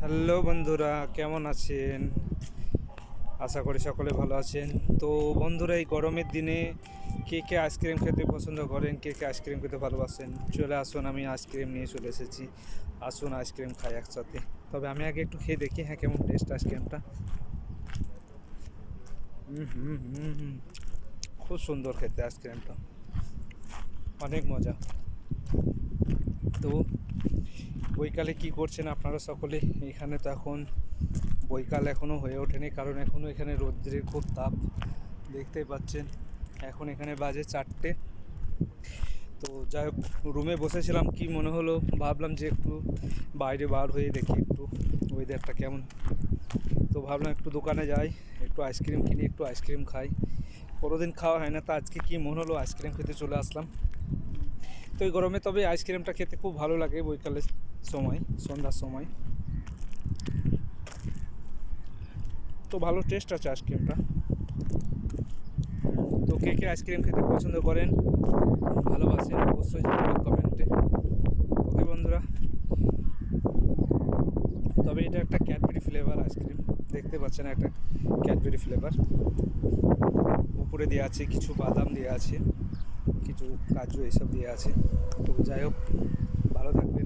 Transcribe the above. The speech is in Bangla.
হ্যালো বন্ধুরা, কেমন আছেন? আশা করি সকলে ভালো আছেন। তো বন্ধুরা, এই গরমের দিনে কে কে আইসক্রিম খেতে পছন্দ করেন, কে কে আইসক্রিম খেতে ভালোবাসেন, চলে আসুন, আমি আইসক্রিম নিয়ে চলে এসেছি। আসুন আইসক্রিম খাই একসাথে। তবে আমি আগে একটু খেয়ে দেখি, হ্যাঁ, কেমন টেস্ট আইসক্রিমটা। হুম হুম হুম হুম, খুব সুন্দর খেতে আইসক্রিমটা, অনেক মজা। তো বৈকালে কি করছেন আপনারা সকলে? এখানে তো এখন বৈকাল এখনও হয়ে ওঠেনি, কারণ এখনও এখানে রৌদ্রের খুব তাপ, দেখতেই পাচ্ছেন। এখন এখানে বাজে 4টে। তো যাই হোক, রুমে বসেছিলাম, কি মনে হলো, ভাবলাম যে একটু বাইরে বার হয়ে দেখি একটু ওয়েদারটা কেমন। তো ভাবলাম একটু দোকানে যাই, একটু আইসক্রিম কিনি, একটু আইসক্রিম খাই। কোনোদিন খাওয়া হয় না, তা আজকে কি মনে হলো আইসক্রিম খেতে চলে আসলাম। তো এই গরমে তবে আইসক্রিমটা খেতে খুব ভালো লাগে বৈকালের সময়, সন্ধ্যার সময়। তো ভালো টেস্ট আছে আইসক্রিমটা। তো কে কে আইসক্রিম খেতে পছন্দ করেন, ভালোবাসেন, অবশ্যই জানাবেন কমেন্টে। ওকে বন্ধুরা, তবে এটা একটা ক্যাডবেরি ফ্লেভার আইসক্রিম, দেখতে পাচ্ছেন একটা ক্যাডবেরি ফ্লেভার। উপরে দেওয়া আছে কিছু বাদাম দেওয়া আছে, কিছু কাজু এইসব দেওয়া আছে। তো যাই হোক, ভালো থাকবেন।